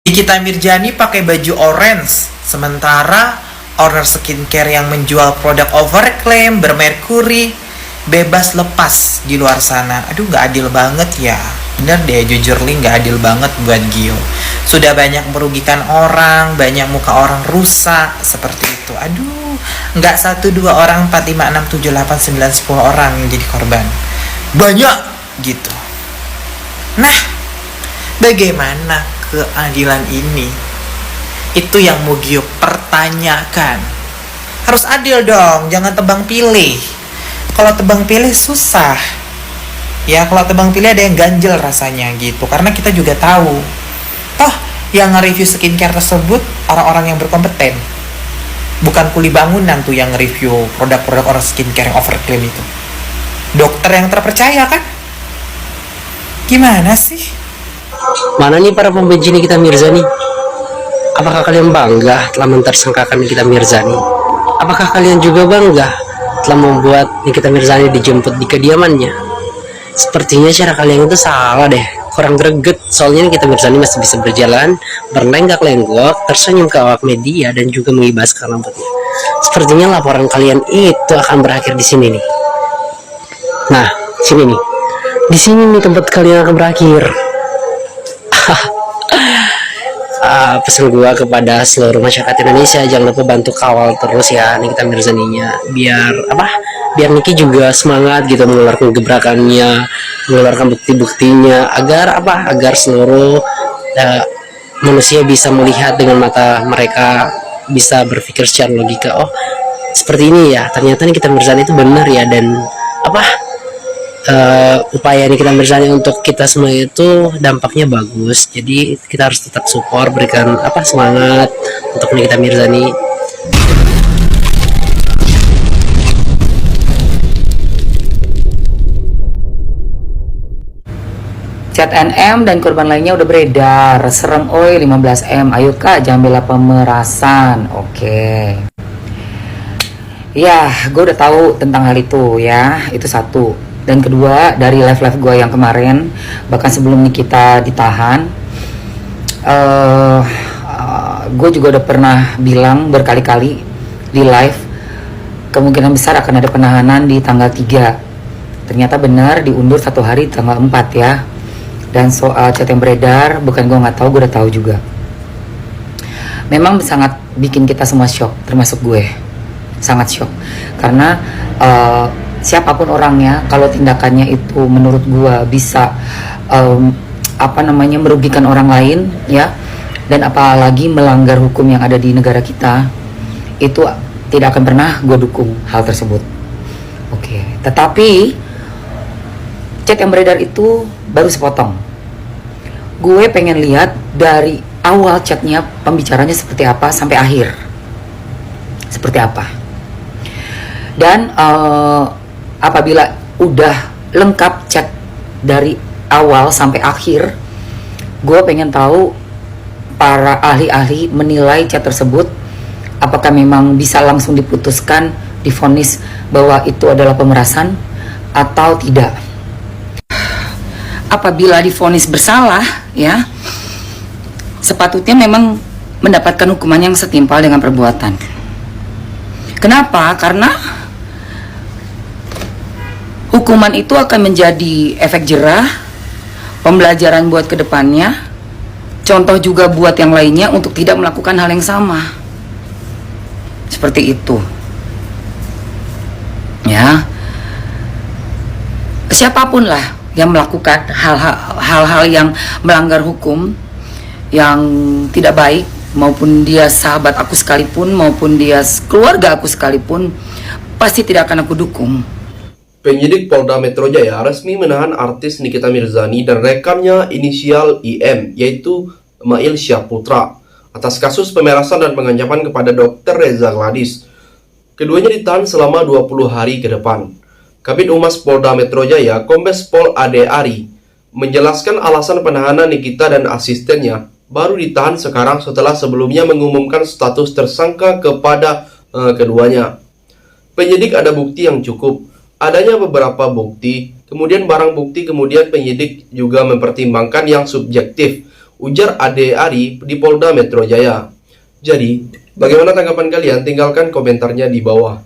Nikita Mirzani pakai baju orange, sementara owner skincare yang menjual produk overclaim, bermerkuri, bebas lepas di luar sana. Aduh, nggak adil banget ya. Bener deh, jujur Li, nggak adil banget buat Gio. Sudah banyak merugikan orang, banyak muka orang rusak, seperti itu. Aduh, nggak 1, 2 orang, 4, 5, 6, 7, 8, 9, 10 orang yang jadi korban. Banyak gitu. Nah, bagaimana keadilan ini? Itu yang mau Gio pertanyakan. Harus adil dong, jangan tebang pilih. Kalau tebang pilih susah. Ya, kalau tebang pilih ada yang ganjel rasanya gitu. Karena kita juga tahu, toh yang nge-review skincare tersebut orang-orang yang berkompeten. Bukan kuli bangunan tuh yang nge-review produk-produk orang skincare yang overclaim itu. Dokter yang terpercaya kan? Gimana sih? Mana nih para pembenci Nikita Mirzani? Apakah kalian bangga telah mentersangkakan Nikita Mirzani? Apakah kalian juga bangga telah membuat Nikita Mirzani dijemput di kediamannya? Sepertinya cara kalian itu salah deh, kurang greget. Soalnya Nikita Mirzani masih bisa berjalan, berlenggak-lenggok, tersenyum ke awak media, dan juga mengibaskan rambutnya. Sepertinya laporan kalian itu akan berakhir di sini nih. Nah, sini nih. Di sini nih tempat kalian akan berakhir. Pesan gua kepada seluruh masyarakat Indonesia, jangan lupa bantu kawal terus ya Nikita Mirzaninya, biar Niki juga semangat gitu mengeluarkan gebrakannya, mengeluarkan bukti-buktinya, agar seluruh manusia bisa melihat dengan mata mereka, bisa berpikir secara logika. Oh, seperti ini ya, ternyata Nikita Mirzani itu benar ya. Dan upaya Nikita Mirzani untuk kita semua itu dampaknya bagus. Jadi kita harus tetap support, berikan semangat untuk Nikita Mirzani. Chat NM dan korban lainnya udah beredar. Serem oi 15M. Ayo kak, jangan bela pemerasan. Oke. Ya, gue udah tahu tentang hal itu ya. Itu satu. Dan kedua, dari live-live gue yang kemarin, bahkan sebelum Nikita ditahan, gue juga udah pernah bilang berkali-kali di live, kemungkinan besar akan ada penahanan di tanggal 3. Ternyata benar, diundur 1 hari tanggal 4 ya. Dan soal chat yang beredar, bukan gue nggak tahu, gue udah tahu juga. Memang sangat bikin kita semua shock, termasuk gue. Sangat shock. Karena siapapun orangnya, kalau tindakannya itu menurut gua bisa merugikan orang lain ya, dan apalagi melanggar hukum yang ada di negara kita, itu tidak akan pernah gua dukung hal tersebut. Oke, tetapi chat yang beredar itu baru sepotong. Gue pengen lihat dari awal chatnya, pembicaranya seperti apa sampai akhir seperti apa. Dan apabila udah lengkap chat dari awal sampai akhir, gue pengen tahu para ahli-ahli menilai chat tersebut, apakah memang bisa langsung diputuskan, divonis bahwa itu adalah pemerasan atau tidak. Apabila divonis bersalah ya, sepatutnya memang mendapatkan hukuman yang setimpal dengan perbuatan. Kenapa? Karena hukuman itu akan menjadi efek jerah, pembelajaran buat kedepannya, contoh juga buat yang lainnya untuk tidak melakukan hal yang sama. Seperti itu. Ya. Siapapun lah yang melakukan hal-hal yang melanggar hukum, yang tidak baik, maupun dia sahabat aku sekalipun, maupun dia keluarga aku sekalipun, pasti tidak akan aku dukung. Penyidik Polda Metro Jaya resmi menahan artis Nikita Mirzani dan rekannya inisial IM, yaitu Mail Syahputra, atas kasus pemerasan dan pengancaman kepada Dr. Reza Gladys. Keduanya ditahan selama 20 hari ke depan. Kabid Humas Polda Metro Jaya, Kombes Pol Ade Ari, menjelaskan alasan penahanan Nikita dan asistennya baru ditahan sekarang setelah sebelumnya mengumumkan status tersangka kepada keduanya. Penyidik ada bukti yang cukup. Adanya beberapa bukti, kemudian barang bukti, kemudian penyidik juga mempertimbangkan yang subjektif ujar Ade Ari di Polda Metro Jaya. Jadi, bagaimana tanggapan kalian? Tinggalkan komentarnya di bawah.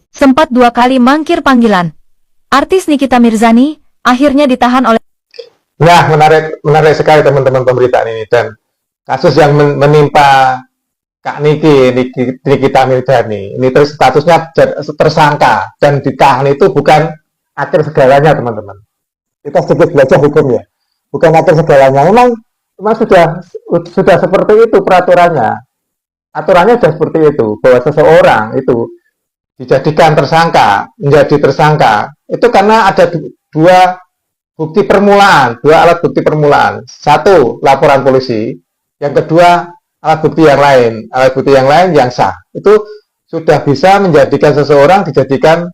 Sempat 2 kali mangkir panggilan. Artis Nikita Mirzani akhirnya ditahan oleh... Nah, menarik sekali teman-teman pemberitaan ini, dan kasus yang menimpa Kak Nikita Mirzani ini terus statusnya tersangka dan ditahan itu bukan akhir segalanya, teman-teman. Kita sedikit belajar hukum ya, bukan akhir segalanya. Memang sudah seperti itu peraturannya. Aturannya sudah seperti itu, bahwa seseorang itu dijadikan tersangka, menjadi tersangka, itu karena ada dua bukti permulaan, 2 alat bukti permulaan. 1, laporan polisi. Yang kedua, alat bukti yang lain yang sah. Itu sudah bisa menjadikan seseorang dijadikan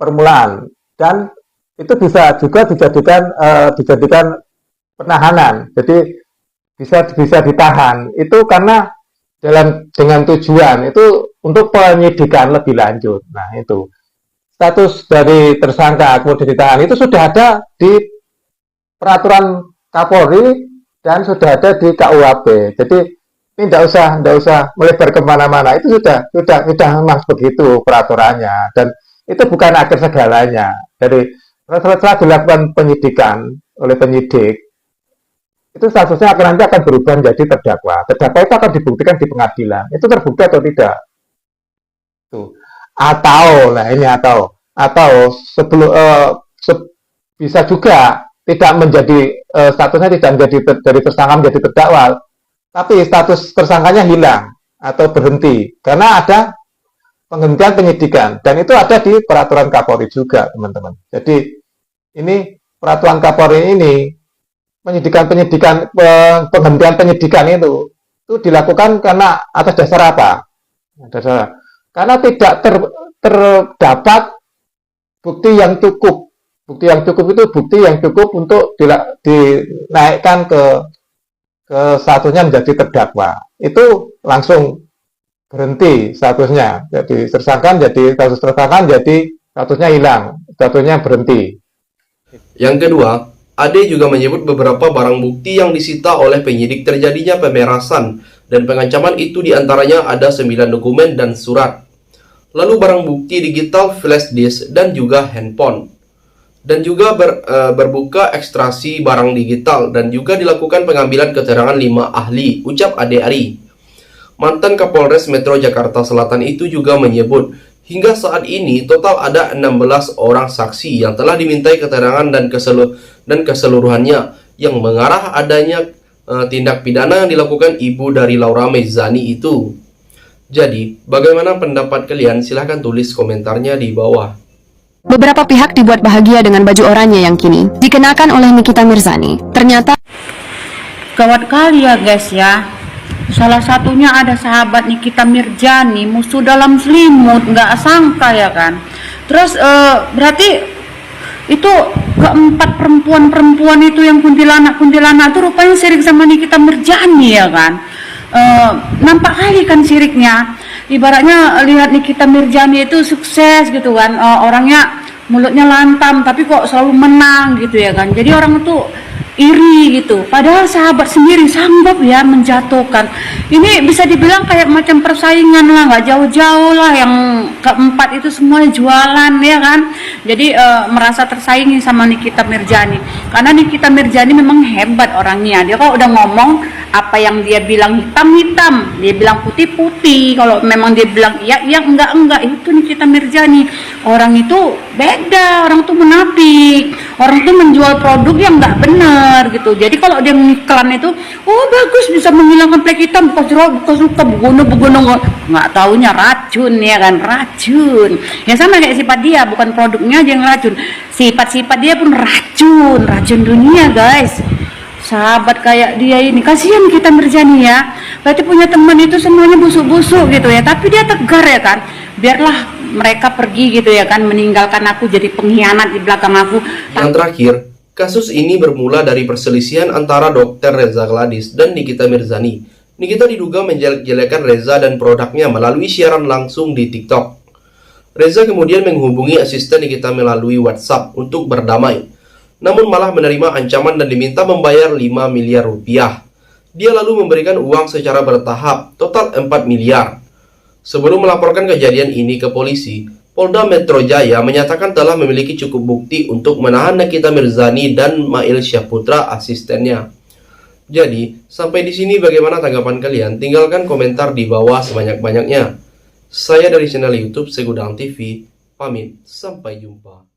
permulaan. Dan itu bisa juga dijadikan penahanan. Jadi bisa ditahan. Itu karena dengan tujuan itu untuk penyidikan lebih lanjut. Nah, itu status dari tersangka kemudian ditahan itu sudah ada di peraturan Kapolri dan sudah ada di KUHP. Jadi ini tidak usah melebar kemana-mana. Itu sudah memang begitu peraturannya, dan itu bukan akhir segalanya. Jadi setelah dilakukan penyidikan oleh penyidik, itu statusnya nanti akan berubah menjadi terdakwa. Terdakwa itu akan dibuktikan di pengadilan. Itu terbukti atau tidak? Tuh. Atau sebelum bisa juga tidak menjadi statusnya tidak menjadi dari tersangka menjadi terdakwa, tapi status tersangkanya hilang atau berhenti karena ada penghentian penyidikan, dan itu ada di peraturan Kapolri juga, teman-teman. Jadi ini peraturan Kapolri ini penghentian penyidikan itu dilakukan karena atas dasar apa? Karena tidak terdapat bukti yang cukup. Bukti yang cukup itu bukti yang cukup untuk dinaikkan ke statusnya menjadi terdakwa. Itu langsung berhenti statusnya. Jadi status tersangka jadi statusnya hilang, statusnya berhenti. Yang kedua, Ade juga menyebut beberapa barang bukti yang disita oleh penyidik terjadinya pemerasan dan pengancaman itu diantaranya ada 9 dokumen dan surat. Lalu barang bukti digital flash disk dan juga handphone. Dan juga berbuka ekstraksi barang digital dan juga dilakukan pengambilan keterangan 5 ahli, ucap Ade Ari. Mantan Kapolres Metro Jakarta Selatan itu juga menyebut hingga saat ini total ada 16 orang saksi yang telah dimintai keterangan dan keseluruhannya yang mengarah adanya tindak pidana yang dilakukan ibu dari Laura Mirzani itu. Jadi, bagaimana pendapat kalian? Silahkan tulis komentarnya di bawah. Beberapa pihak dibuat bahagia dengan baju oranye yang kini dikenakan oleh Nikita Mirzani. Ternyata gawat kali ya guys ya. Salah satunya ada sahabat Nikita Mirzani, musuh dalam selimut, nggak sangka ya kan. Terus berarti itu keempat perempuan itu yang kuntilanak itu rupanya sirik sama Nikita Mirzani ya kan. Nampak kali kan siriknya. Ibaratnya lihat Nikita Mirzani itu sukses gitu kan, orangnya mulutnya lantam tapi kok selalu menang gitu ya kan. Jadi orang itu iri gitu, padahal sahabat sendiri sanggup ya menjatuhkan. Ini bisa dibilang kayak macam persaingan lah, nggak jauh-jauh lah. Yang keempat itu semuanya jualan ya kan. Jadi merasa tersaingi sama Nikita Mirzani, karena Nikita Mirzani memang hebat orangnya. Dia kalau udah ngomong apa yang dia bilang hitam-hitam, dia bilang putih-putih. Kalau memang dia bilang iya enggak, itu Nikita Mirzani. Orang itu beda, orang tuh munafik, orang tuh menjual produk yang nggak benar gitu. Jadi kalau dia ngiklan itu, oh bagus bisa menghilangkan plek hitam, bekas jeruk, bekas luka, begono, nggak taunya racun ya kan, racun. Ya sama kayak sifat dia, bukan produknya aja yang racun, sifat-sifat dia pun racun dunia guys. Sahabat kayak dia ini, kasihan Nikita Mirzani ya. Berarti punya teman itu semuanya busuk-busuk gitu ya, tapi dia tegar ya kan. Biarlah mereka pergi gitu ya kan, meninggalkan aku jadi pengkhianat di belakang aku. Yang terakhir, kasus ini bermula dari perselisihan antara Dr. Reza Gladys dan Nikita Mirzani. Nikita diduga menjelek-jelekan Reza dan produknya melalui siaran langsung di TikTok. Reza kemudian menghubungi asisten Nikita melalui WhatsApp untuk berdamai, namun malah menerima ancaman dan diminta membayar 5 miliar rupiah. Dia lalu memberikan uang secara bertahap, total 4 miliar. Sebelum melaporkan kejadian ini ke polisi, Polda Metro Jaya menyatakan telah memiliki cukup bukti untuk menahan Nikita Mirzani dan Mail Syahputra, asistennya. Jadi, sampai di sini bagaimana tanggapan kalian? Tinggalkan komentar di bawah sebanyak-banyaknya. Saya dari channel YouTube Segudang TV, pamit, sampai jumpa.